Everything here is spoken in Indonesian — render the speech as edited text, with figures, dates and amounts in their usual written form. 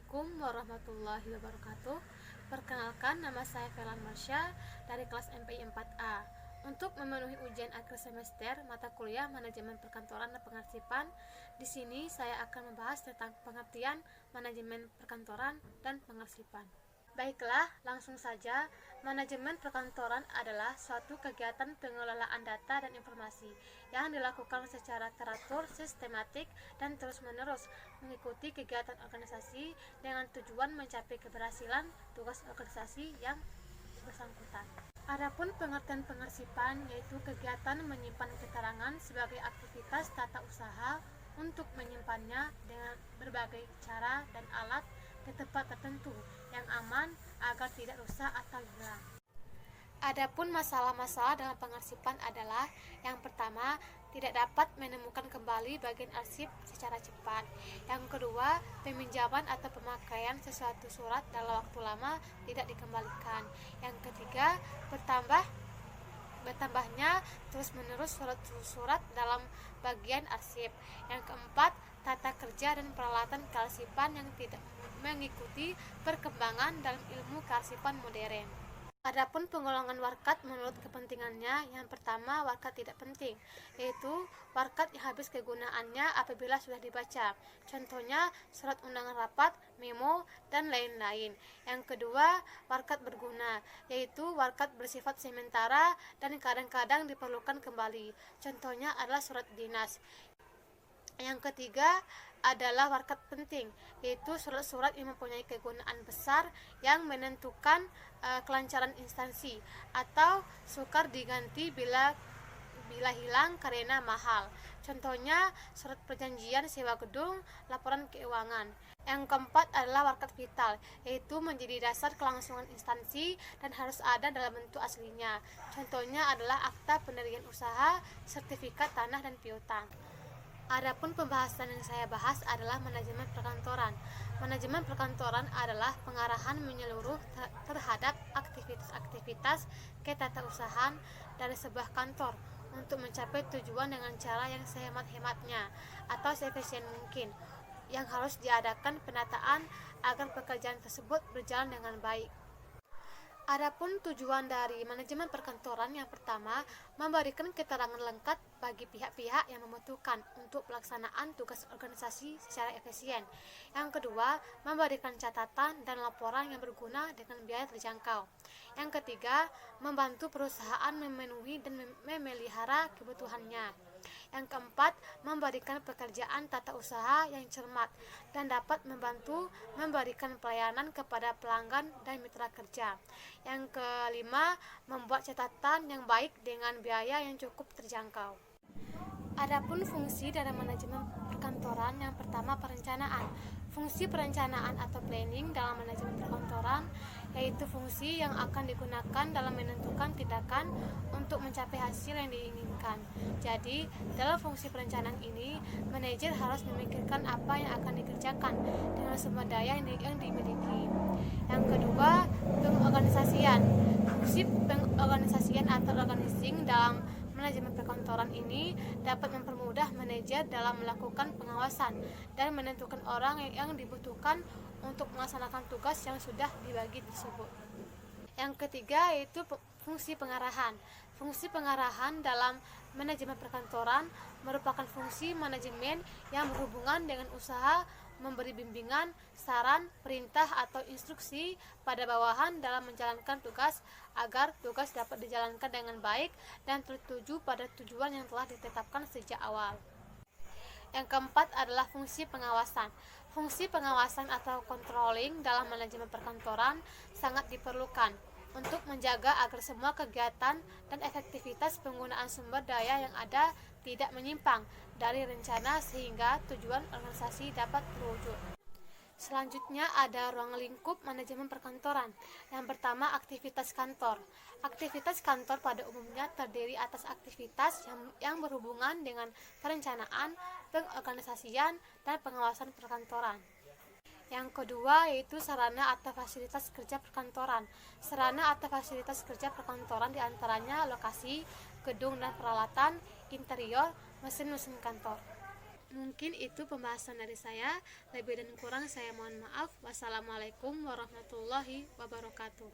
Assalamualaikum warahmatullahi wabarakatuh. Perkenalkan, nama saya Felan Marsha dari kelas MPI 4A. Untuk memenuhi ujian akhir semester mata kuliah Manajemen Perkantoran dan Pengarsipan, di sini saya akan membahas tentang pengertian manajemen perkantoran dan pengarsipan. Baiklah, langsung saja. Manajemen perkantoran adalah suatu kegiatan pengelolaan data dan informasi yang dilakukan secara teratur, sistematik, dan terus-menerus mengikuti kegiatan organisasi dengan tujuan mencapai keberhasilan tugas organisasi yang bersangkutan. Adapun pengertian pengarsipan yaitu kegiatan menyimpan keterangan sebagai aktivitas tata usaha untuk menyimpannya dengan berbagai cara dan alat di tempat tertentu yang aman agar tidak rusak atau hilang. Adapun masalah-masalah dalam pengarsipan adalah yang pertama, tidak dapat menemukan kembali bagian arsip secara cepat. Yang kedua, peminjaman atau pemakaian sesuatu surat dalam waktu lama tidak dikembalikan. Yang ketiga, bertambahnya terus-menerus surat-surat dalam bagian arsip. Yang keempat, tata kerja dan peralatan kearsipan yang tidak mengikuti perkembangan dalam ilmu kearsipan modern. Adapun penggolongan warkat menurut kepentingannya, yang pertama warkat tidak penting, yaitu warkat yang habis kegunaannya apabila sudah dibaca. Contohnya surat undangan rapat, memo, dan lain-lain. Yang kedua, warkat berguna, yaitu warkat bersifat sementara dan kadang-kadang diperlukan kembali. Contohnya adalah surat dinas. Yang ketiga adalah warkat penting, yaitu surat-surat yang mempunyai kegunaan besar yang menentukan kelancaran instansi atau sukar diganti bila hilang karena mahal. Contohnya surat perjanjian sewa gedung, laporan keuangan. Yang keempat adalah warkat vital, yaitu menjadi dasar kelangsungan instansi dan harus ada dalam bentuk aslinya. Contohnya adalah akta pendirian usaha, sertifikat tanah dan piutang. Adapun pembahasan yang saya bahas adalah manajemen perkantoran. Manajemen perkantoran adalah pengarahan menyeluruh terhadap aktivitas-aktivitas ketatausahaan dari sebuah kantor untuk mencapai tujuan dengan cara yang sehemat-hematnya atau seefisien mungkin, yang harus diadakan penataan agar pekerjaan tersebut berjalan dengan baik. Adapun tujuan dari manajemen perkantoran, yang pertama, memberikan keterangan lengkap bagi pihak-pihak yang membutuhkan untuk pelaksanaan tugas organisasi secara efisien. Yang kedua, memberikan catatan dan laporan yang berguna dengan biaya terjangkau. Yang ketiga, membantu perusahaan memenuhi dan memelihara kebutuhannya. Yang keempat, memberikan pekerjaan tata usaha yang cermat dan dapat membantu memberikan pelayanan kepada pelanggan dan mitra kerja. Yang kelima, membuat catatan yang baik dengan biaya yang cukup terjangkau. Adapun fungsi dari manajemen perkantoran, yang pertama perencanaan. Fungsi perencanaan atau planning dalam manajemen perkantoran yaitu fungsi yang akan digunakan dalam menentukan tindakan untuk mencapai hasil yang diinginkan. Jadi, dalam fungsi perencanaan ini, manajer harus memikirkan apa yang akan dikerjakan dengan sumber daya yang dimiliki. Yang kedua, pengorganisasian. Fungsi pengorganisasian atau organizing dalam manajemen perkantoran ini dapat mempermudah manajer dalam melakukan pengawasan dan menentukan orang yang dibutuhkan untuk melaksanakan tugas yang sudah dibagi tersebut. Yang ketiga yaitu fungsi pengarahan. Fungsi pengarahan dalam manajemen perkantoran merupakan fungsi manajemen yang berhubungan dengan usaha, memberi bimbingan, saran, perintah atau instruksi pada bawahan dalam menjalankan tugas agar tugas dapat dijalankan dengan baik dan tertuju pada tujuan yang telah ditetapkan sejak awal. Yang keempat adalah fungsi pengawasan. Fungsi pengawasan atau controlling dalam manajemen perkantoran sangat diperlukan untuk menjaga agar semua kegiatan dan efektivitas penggunaan sumber daya yang ada tidak menyimpang dari rencana sehingga tujuan organisasi dapat terwujud. Selanjutnya ada ruang lingkup manajemen perkantoran. Yang pertama, aktivitas kantor. Aktivitas kantor pada umumnya terdiri atas aktivitas yang berhubungan dengan perencanaan, pengorganisasian, dan pengawasan perkantoran. Yang kedua yaitu sarana atau fasilitas kerja perkantoran. Sarana atau fasilitas kerja perkantoran diantaranya lokasi, gedung dan peralatan, interior, mesin-mesin kantor. Mungkin itu pembahasan dari saya. Lebih dan kurang saya mohon maaf. Wassalamualaikum warahmatullahi wabarakatuh.